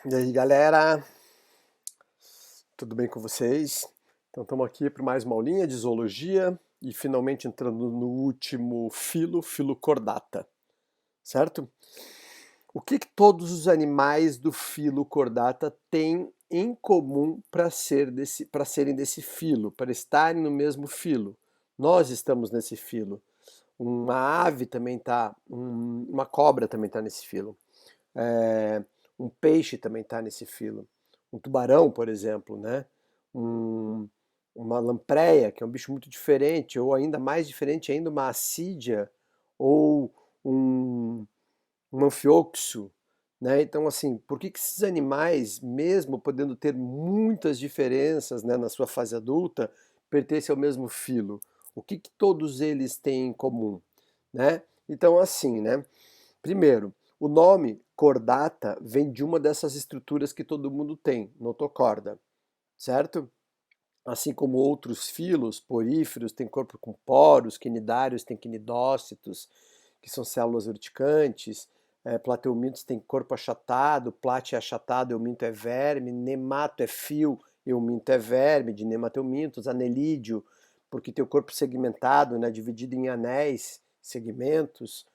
E aí, galera, tudo bem com vocês? Então, estamos aqui para mais uma aulinha de zoologia e finalmente entrando no último filo, filo Chordata, certo? O que todos os animais do filo Chordata têm em comum para serem desse filo, para estarem no mesmo filo? Nós estamos nesse filo. Uma ave também está, uma cobra também está nesse filo. É, um peixe também está nesse filo. Um tubarão, por exemplo, né? Um- uma lampreia, que é um bicho muito diferente, ou ainda mais diferente ainda, uma assídia, ou um, um anfíoxo, né? Então, assim, por que esses animais, mesmo podendo ter muitas diferenças, né, na sua fase adulta, pertencem ao mesmo filo? O que todos eles têm em comum, né? Então, assim, né? Primeiro, o nome cordata vem de uma dessas estruturas que todo mundo tem, notocorda, certo? Assim como outros filos, poríferos, têm corpo com poros, quinidários têm quinidócitos, que são células urticantes, plateumintos têm corpo achatado, plate é achatado, euminto é verme, nemato é fio, euminto é verme, de nemateumintos, anelídeo, porque tem o corpo segmentado, né, dividido em anéis, segmentos,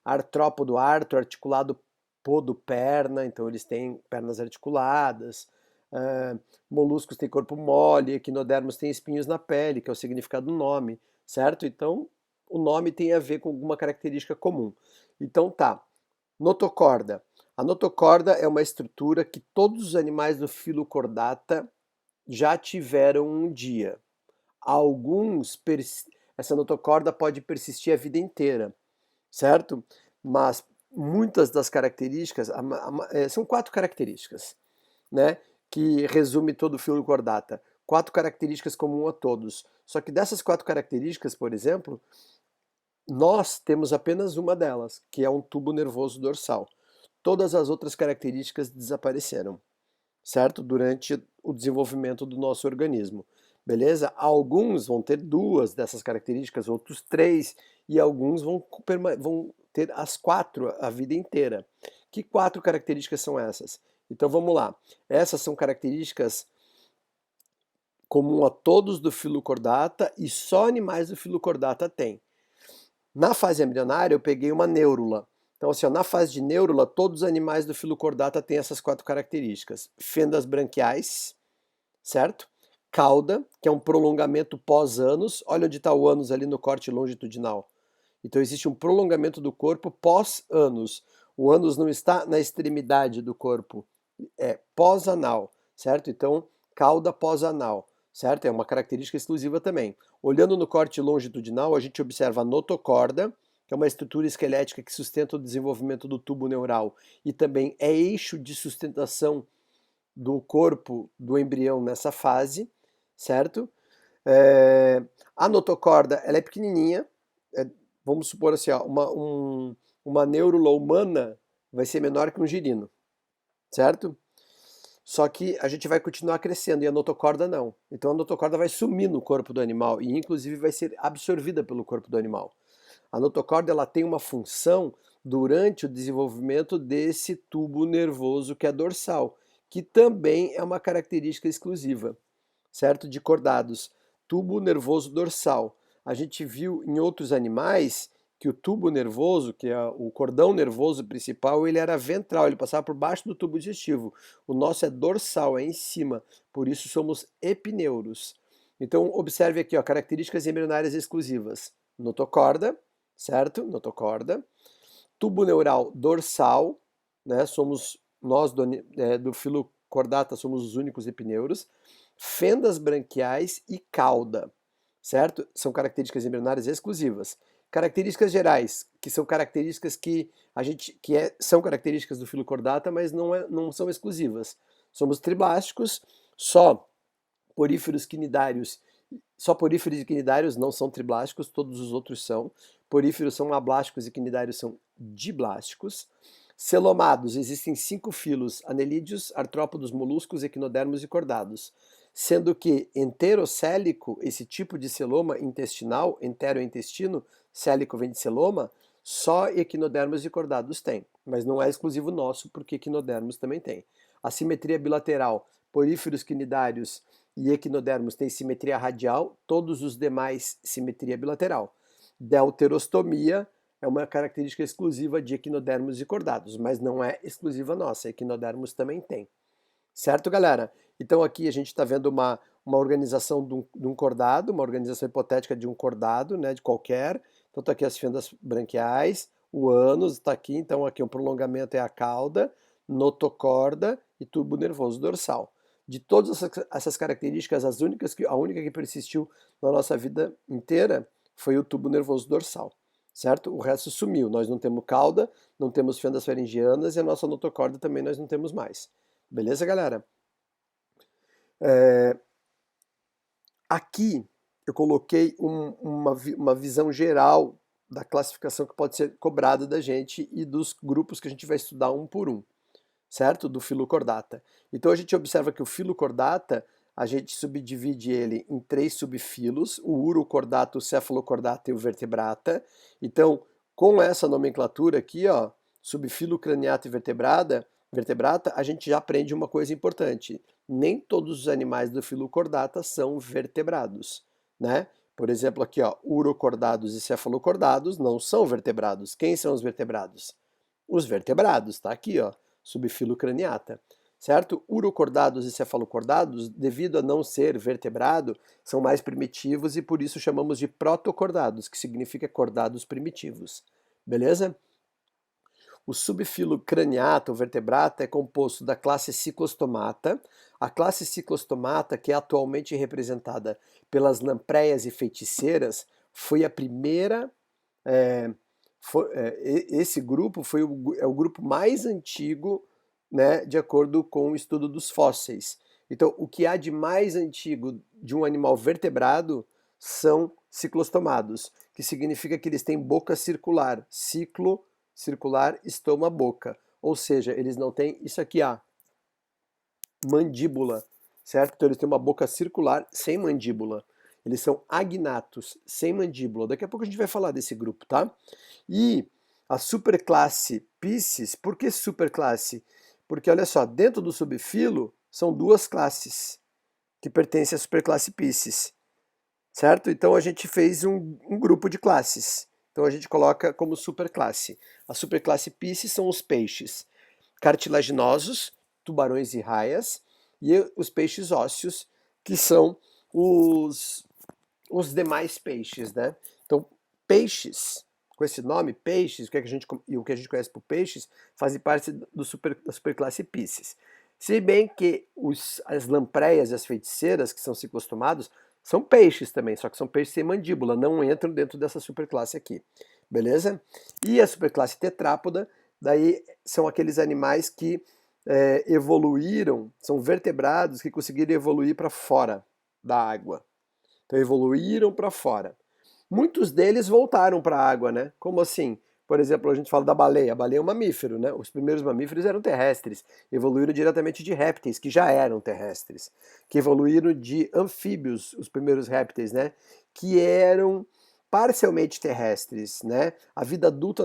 artrópodo, arto, articulado, podo, perna, então eles têm pernas articuladas, é, moluscos têm corpo mole, equinodermos têm espinhos na pele, que é o significado do nome, certo? Então, o nome tem a ver com alguma característica comum. Então tá, notocorda. A notocorda é uma estrutura que todos os animais do filo Chordata já tiveram um dia. Alguns, essa notocorda pode persistir a vida inteira, certo? Mas muitas das características, são 4 características, né, que resume todo o filo Chordata. 4 características comuns a todos. Só que dessas 4 características, por exemplo, nós temos apenas uma delas, que é um tubo nervoso dorsal. Todas as outras características desapareceram, certo? Durante o desenvolvimento do nosso organismo. Beleza? Alguns vão ter 2 dessas características, outros 3, e alguns vão ter as 4 a vida inteira. Que 4 características são essas? Então vamos lá. Essas são características comum a todos do filo Chordata e só animais do filo Chordata têm. Na fase embrionária eu peguei uma neurula. Então, assim, ó, na fase de neurula, todos os animais do filo Chordata têm essas 4 características. Fendas branquiais, certo? Cauda, que é um prolongamento pós-ânus. Olha onde está o ânus ali no corte longitudinal. Então existe um prolongamento do corpo pós-ânus. O ânus não está na extremidade do corpo, é pós-anal, certo? Então, cauda pós-anal, certo? É uma característica exclusiva também. Olhando no corte longitudinal, a gente observa a notocorda, que é uma estrutura esquelética que sustenta o desenvolvimento do tubo neural e também é eixo de sustentação do corpo do embrião nessa fase, certo? É, a notocorda, ela é pequenininha, é, vamos supor assim, ó, uma neurula humana vai ser menor que um girino, certo? Só que a gente vai continuar crescendo e a notocorda não. Então a notocorda vai sumir no corpo do animal e inclusive vai ser absorvida pelo corpo do animal. A notocorda ela tem uma função durante o desenvolvimento desse tubo nervoso que é dorsal, que também é uma característica exclusiva, certo? De cordados. Tubo nervoso dorsal. A gente viu em outros animais que o tubo nervoso, que é o cordão nervoso principal, ele era ventral, ele passava por baixo do tubo digestivo. O nosso é dorsal, é em cima, por isso somos epineuros. Então, observe aqui, ó, características embrionárias exclusivas. Notocorda, certo? Notocorda. Tubo neural dorsal, né? Somos nós do filo Chordata somos os únicos epineuros. Fendas branquiais e cauda, certo? São características embrionárias exclusivas. Características gerais, que são características que são características do filo Chordata, mas não são exclusivas. Somos triblásticos, só poríferos quinidários, só poríferos e quinidários não são triblásticos, todos os outros são. Poríferos são ablásticos e quinidários são diblásticos. Celomados, existem 5 filos: anelídeos, artrópodos, moluscos, equinodermos e cordados. Sendo que enterocélico, esse tipo de celoma intestinal, enterointestino, célico vem de celoma, Só equinodermos e cordados têm, mas não é exclusivo nosso, porque equinodermos também tem. A simetria bilateral, poríferos quinidários e equinodermos têm simetria radial, todos os demais simetria bilateral. Deuterostomia é uma característica exclusiva de equinodermos e cordados, mas não é exclusiva nossa, equinodermos também tem. Certo, galera? Então aqui a gente está vendo uma organização de um cordado, uma organização hipotética de um cordado, né, de qualquer. Então está aqui as fendas branquiais, o ânus está aqui, então aqui um prolongamento é a cauda, notocorda e tubo nervoso dorsal. De todas essas características, a única que persistiu na nossa vida inteira foi o tubo nervoso dorsal, certo? O resto sumiu. Nós não temos cauda, não temos fendas faringianas e a nossa notocorda também nós não temos mais. Beleza, galera? Aqui eu coloquei uma visão geral da classificação que pode ser cobrada da gente e dos grupos que a gente vai estudar um por um, certo? Do filocordata. Então a gente observa que o filocordata, a gente subdivide ele em 3 subfilos, o urocordato, o cefalocordata e o vertebrata. Então, com essa nomenclatura aqui, ó, subfilo craniata e vertebrata, a gente já aprende uma coisa importante. Nem todos os animais do filocordata são vertebrados, né? Por exemplo, aqui, ó, urocordados e cefalocordados não são vertebrados. Quem são os vertebrados? Os vertebrados, tá aqui, ó, subfilo craniata, certo? Urocordados e cefalocordados, devido a não ser vertebrado, são mais primitivos e por isso chamamos de protocordados, que significa cordados primitivos. Beleza? O subfilo craniata, ou vertebrata, é composto da classe Cyclostomata. A classe Cyclostomata, que é atualmente representada pelas lampreias e feiticeiras, foi a primeira. Esse grupo é o grupo mais antigo, né, de acordo com o estudo dos fósseis. Então, o que há de mais antigo de um animal vertebrado são ciclostomados, que significa que eles têm boca circular, ciclo circular, estoma, boca. Ou seja, eles não têm isso aqui, a mandíbula, certo? Então eles têm uma boca circular sem mandíbula. Eles são agnatos, sem mandíbula. Daqui a pouco a gente vai falar desse grupo, tá? E a superclasse Piscis, por que superclasse? Porque olha só, dentro do subfilo são 2 classes que pertencem à superclasse Piscis, certo? Então a gente fez um grupo de classes. Então a gente coloca como superclasse. A superclasse Piscis são os peixes cartilaginosos, tubarões e raias, e os peixes ósseos, que são os demais peixes, né? Então, peixes, com esse nome, peixes, o que a gente conhece por peixes, fazem parte da superclasse Piscis. Se bem que as lampreias e as feiticeiras, que são ciclostomados, são peixes também, só que são peixes sem mandíbula, não entram dentro dessa superclasse aqui, beleza? E a superclasse tetrápoda, daí são aqueles animais que evoluíram, são vertebrados que conseguiram evoluir para fora da água. Então evoluíram para fora. Muitos deles voltaram para a água, né? Como assim? Por exemplo, a gente fala da baleia. A baleia é um mamífero, né? Os primeiros mamíferos eram terrestres, evoluíram diretamente de répteis, que já eram terrestres, que evoluíram de anfíbios, os primeiros répteis, né? Que eram parcialmente terrestres, né? A vida adulta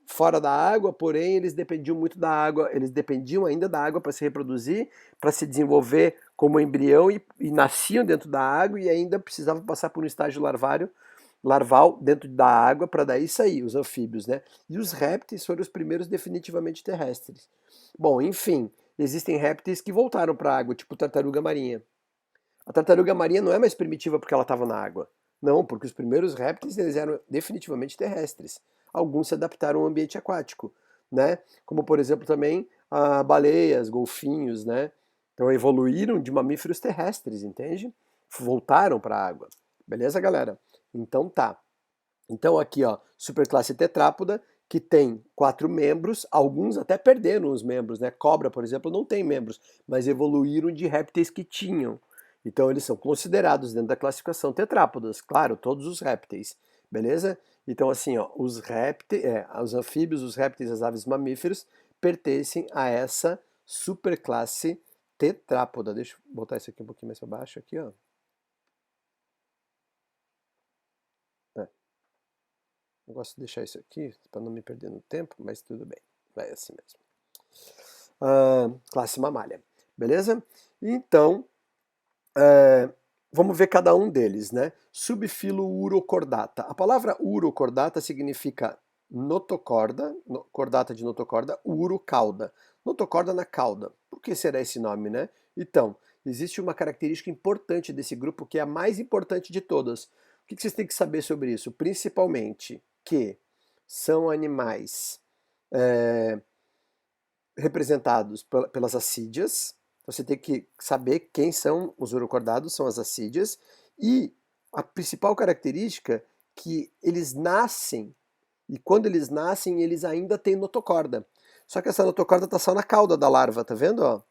fora da água, porém, eles dependiam muito da água, eles dependiam ainda da água para se reproduzir, para se desenvolver como embrião e nasciam dentro da água e ainda precisavam passar por um estágio larval dentro da água para daí sair, os anfíbios, né? E os répteis foram os primeiros definitivamente terrestres. Bom, enfim, existem répteis que voltaram para a água, tipo tartaruga marinha. A tartaruga marinha não é mais primitiva porque ela estava na água. Não, porque os primeiros répteis eles eram definitivamente terrestres. Alguns se adaptaram ao ambiente aquático, né? Como por exemplo também baleias, golfinhos, né? Então evoluíram de mamíferos terrestres, entende? Voltaram para a água. Beleza, galera? Então tá. Então aqui, ó, superclasse tetrápoda, que tem 4 membros, alguns até perderam os membros, né? Cobra, por exemplo, não tem membros, mas evoluíram de répteis que tinham. Então eles são considerados dentro da classificação tetrápodas, claro, todos os répteis, beleza? Então assim, ó, os anfíbios, os répteis, as aves mamíferos pertencem a essa superclasse tetrápoda. Deixa eu botar isso aqui um pouquinho mais para baixo aqui, ó. Eu gosto de deixar isso aqui para não me perder no tempo, mas tudo bem, vai assim mesmo. Classe mamália, beleza? Então, vamos ver cada um deles, né? Subfilo Urocordata. A palavra urocordata significa notocorda, cordata de notocorda, urocauda. Notocorda na cauda. Por que será esse nome, né? Então, existe uma característica importante desse grupo que é a mais importante de todas. O que vocês têm que saber sobre isso? Principalmente que são animais representados pelas assídias. Você tem que saber quem são os urocordados, são as assídias, e a principal característica é que eles nascem, e quando eles nascem, eles ainda têm notocorda. Só que essa notocorda está só na cauda da larva, tá vendo? Ó?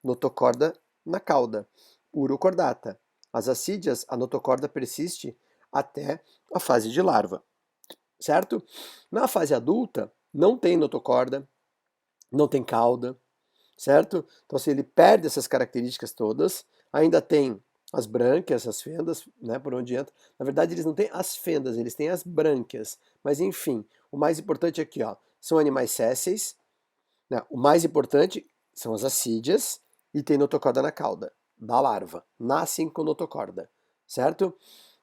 Notocorda na cauda. Urocordata. As assídias, a notocorda persiste até a fase de larva, certo? Na fase adulta, não tem notocorda, não tem cauda, certo? Então, se ele perde essas características todas, ainda tem as brânquias, as fendas, né, por onde entra. Na verdade, eles não têm as fendas, eles têm as brânquias. Mas, enfim, o mais importante aqui, ó, são animais sésseis, né? O mais importante são as assídias e tem notocorda na cauda da larva. Nascem com notocorda, certo?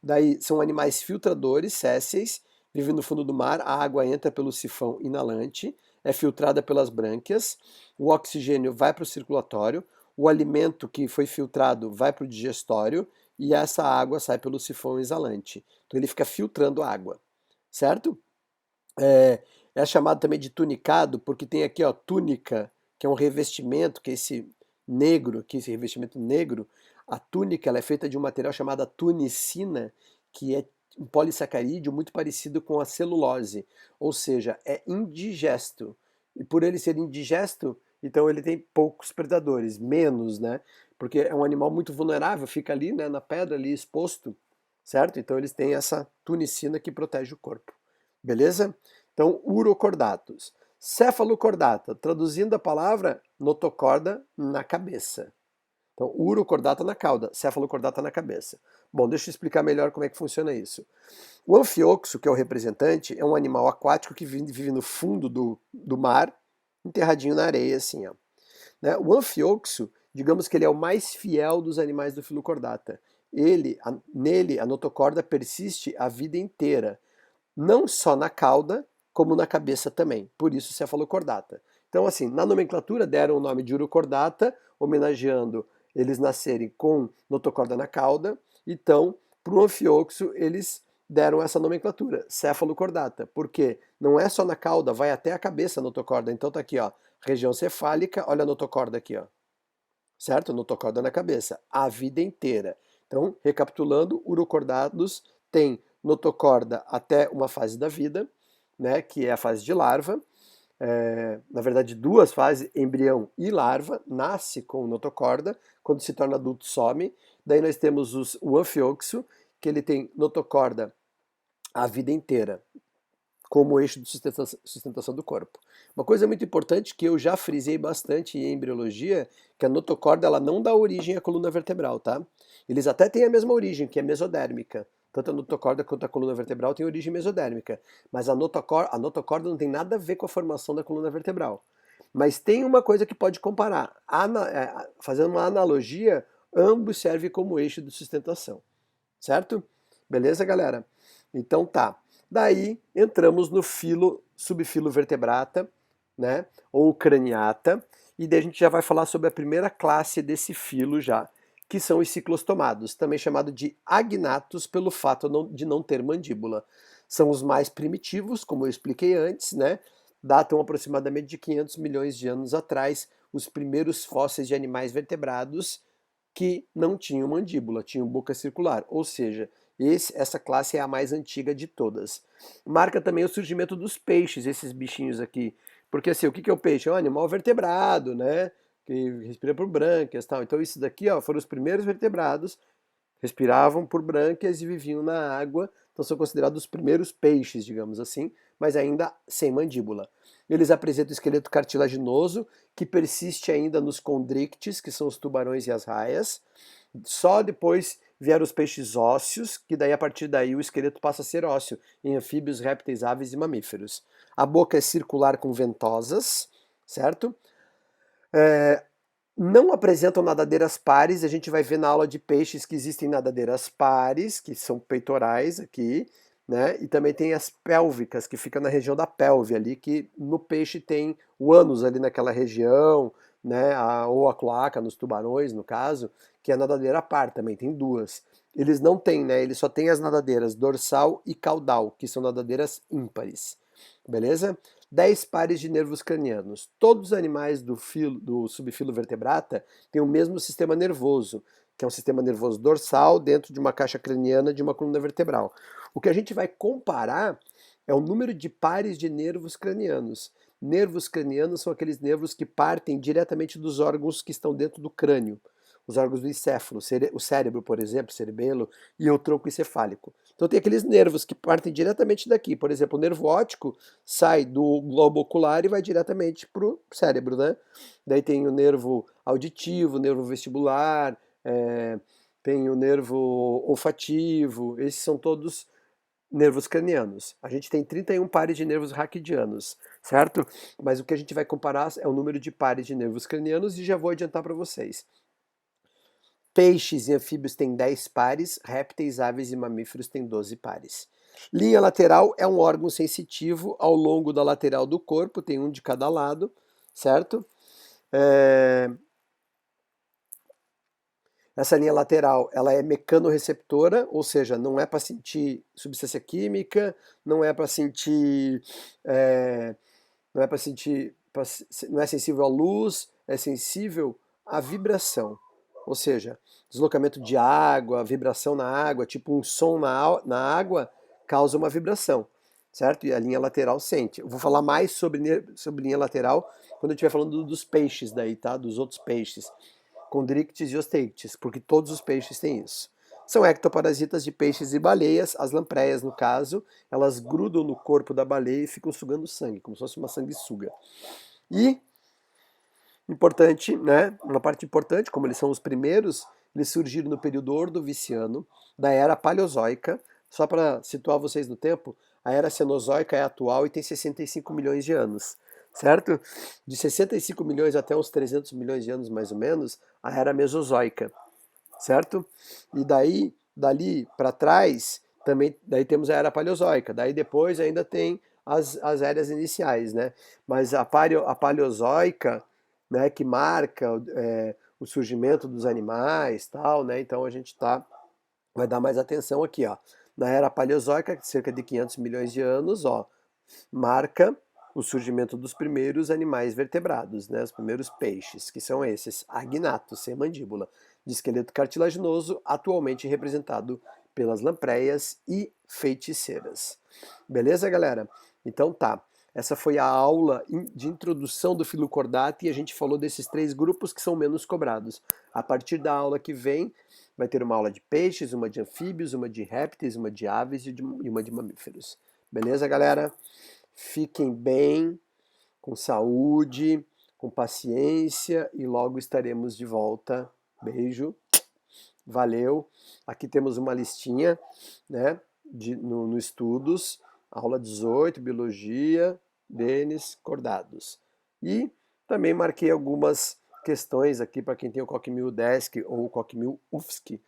Daí são animais filtradores, sésseis, vivem no fundo do mar, a água entra pelo sifão inalante, é filtrada pelas brânquias, o oxigênio vai para o circulatório, o alimento que foi filtrado vai para o digestório e essa água sai pelo sifão exalante. Então ele fica filtrando a água, certo? É chamado também de tunicado porque tem aqui, ó, túnica, que é um revestimento, que é esse negro, que esse revestimento negro. A túnica ela é feita de um material chamado tunicina, que é um polissacarídeo muito parecido com a celulose, ou seja, é indigesto. E por ele ser indigesto, então ele tem poucos predadores, menos, né? Porque é um animal muito vulnerável, fica ali, né, na pedra ali exposto, certo? Então eles têm essa tunicina que protege o corpo. Beleza? Então, urocordatos. Cefalocordata, traduzindo a palavra, notocorda na cabeça. Então, urocordata na cauda, cefalocordata na cabeça. Bom, deixa eu explicar melhor como é que funciona isso. O anfioxo, que é o representante, é um animal aquático que vive no fundo do mar, enterradinho na areia, assim, ó. Né? O anfioxo, digamos que ele é o mais fiel dos animais do filocordata. Nele, a notocorda persiste a vida inteira, não só na cauda, como na cabeça também. Por isso cefalocordata. Então, assim, na nomenclatura deram o nome de urocordata, homenageando eles nascerem com notocorda na cauda. Então, para o anfioxo, eles deram essa nomenclatura, cefalocordata, porque não é só na cauda, vai até a cabeça a notocorda. Então tá aqui, ó, região cefálica, olha a notocorda aqui, ó. Certo? Notocorda na cabeça, a vida inteira. Então, recapitulando, urocordados têm notocorda até uma fase da vida, né, que é a fase de larva. Na verdade, duas fases, embrião e larva, nasce com notocorda, quando se torna adulto some. Daí nós temos o anfioxo, que ele tem notocorda a vida inteira, como eixo de sustentação do corpo. Uma coisa muito importante que eu já frisei bastante em embriologia, que a notocorda ela não dá origem à coluna vertebral, tá? Eles até têm a mesma origem, que é mesodérmica. Tanto a notocorda quanto a coluna vertebral têm origem mesodérmica. Mas a notocorda não tem nada a ver com a formação da coluna vertebral. Mas tem uma coisa que pode comparar. Fazendo uma analogia, ambos servem como eixo de sustentação. Certo? Beleza, galera? Então tá. Daí entramos no subfilo vertebrata, né? Ou craniata, e daí a gente já vai falar sobre a primeira classe desse filo já, que são os ciclostomados, também chamado de agnatos pelo fato de não ter mandíbula. São os mais primitivos, como eu expliquei antes, né? Datam aproximadamente de 500 milhões de anos atrás, os primeiros fósseis de animais vertebrados que não tinham mandíbula, tinham boca circular, ou seja, essa classe é a mais antiga de todas. Marca também o surgimento dos peixes, esses bichinhos aqui. Porque assim, o que é o peixe? É um animal vertebrado, né? Que respira por brânquias e tal. Então, isso daqui ó, foram os primeiros vertebrados, respiravam por brânquias e viviam na água. Então, são considerados os primeiros peixes, digamos assim, mas ainda sem mandíbula. Eles apresentam esqueleto cartilaginoso, que persiste ainda nos condrictes, que são os tubarões e as raias. Só depois Vieram os peixes ósseos, que daí a partir daí o esqueleto passa a ser ósseo, em anfíbios, répteis, aves e mamíferos. A boca é circular com ventosas, certo? É, não apresentam nadadeiras pares, a gente vai ver na aula de peixes que existem nadadeiras pares, que são peitorais aqui, né? E também tem as pélvicas, que ficam na região da pelve ali, que no peixe tem o ânus ali naquela região, né? Ou a cloaca nos tubarões, no caso, que é a nadadeira par, também tem duas. Eles não têm, né? Eles só têm as nadadeiras dorsal e caudal, que são nadadeiras ímpares. Beleza? 10 pares de nervos cranianos. Todos os animais do subfilo vertebrata têm o mesmo sistema nervoso, que é um sistema nervoso dorsal dentro de uma caixa craniana de uma coluna vertebral. O que a gente vai comparar é o número de pares de nervos cranianos. Nervos cranianos são aqueles nervos que partem diretamente dos órgãos que estão dentro do crânio, os órgãos do encéfalo, o cérebro, por exemplo, o cerebelo, e o tronco encefálico. Então tem aqueles nervos que partem diretamente daqui. Por exemplo, o nervo óptico sai do globo ocular e vai diretamente para o cérebro, né? Daí tem o nervo auditivo, o nervo vestibular, tem o nervo olfativo, esses são todos nervos cranianos. A gente tem 31 pares de nervos raquidianos, certo? Mas o que a gente vai comparar é o número de pares de nervos cranianos e já vou adiantar para vocês. Peixes e anfíbios têm 10 pares, répteis, aves e mamíferos têm 12 pares. Linha lateral é um órgão sensitivo ao longo da lateral do corpo, tem um de cada lado, certo? Essa linha lateral, ela é mecanorreceptora, ou seja, não é para sentir substância química, não é para sentir, não é para sentir, não é sensível à luz, é sensível à vibração. Ou seja, deslocamento de água, vibração na água, tipo um som na água causa uma vibração, certo? E a linha lateral sente. Eu vou falar mais sobre linha lateral quando eu estiver falando dos peixes daí, tá? Dos outros peixes. Condrictis e osteictis, porque todos os peixes têm isso. São ectoparasitas de peixes e baleias, as lampreias no caso, elas grudam no corpo da baleia e ficam sugando sangue, como se fosse uma sanguessuga. E, importante, né, uma parte importante, como eles são os primeiros, eles surgiram no período ordoviciano, da era paleozoica. Só para situar vocês no tempo, a era cenozoica é atual e tem 65 milhões de anos, certo? De 65 milhões até uns 300 milhões de anos, mais ou menos, a era mesozoica, certo? E daí, dali para trás, também daí temos a era paleozoica. Daí depois ainda tem as eras iniciais, né? Mas a paleozoica, né, que marca o surgimento dos animais, tal, né? Então a gente vai dar mais atenção aqui, ó. Na era paleozoica, cerca de 500 milhões de anos, ó, marca o surgimento dos primeiros animais vertebrados, né? Os primeiros peixes, que são esses, agnatos, sem mandíbula, de esqueleto cartilaginoso, atualmente representado pelas lampreias e feiticeiras. Beleza, galera? Então tá. Essa foi a aula de introdução do Filocordata e a gente falou desses 3 grupos que são menos cobrados. A partir da aula que vem, vai ter uma aula de peixes, uma de anfíbios, uma de répteis, uma de aves e uma de mamíferos. Beleza, galera? Fiquem bem, com saúde, com paciência e logo estaremos de volta. Beijo, valeu. Aqui temos uma listinha, né, no Estudos, aula 18, Biologia, Denis Cordados. E também marquei algumas questões aqui para quem tem o COCMIL Desk ou o COCMIL UFSC,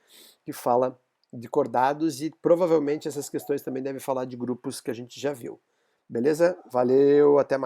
que fala de cordados e provavelmente essas questões também devem falar de grupos que a gente já viu. Beleza? Valeu, até mais.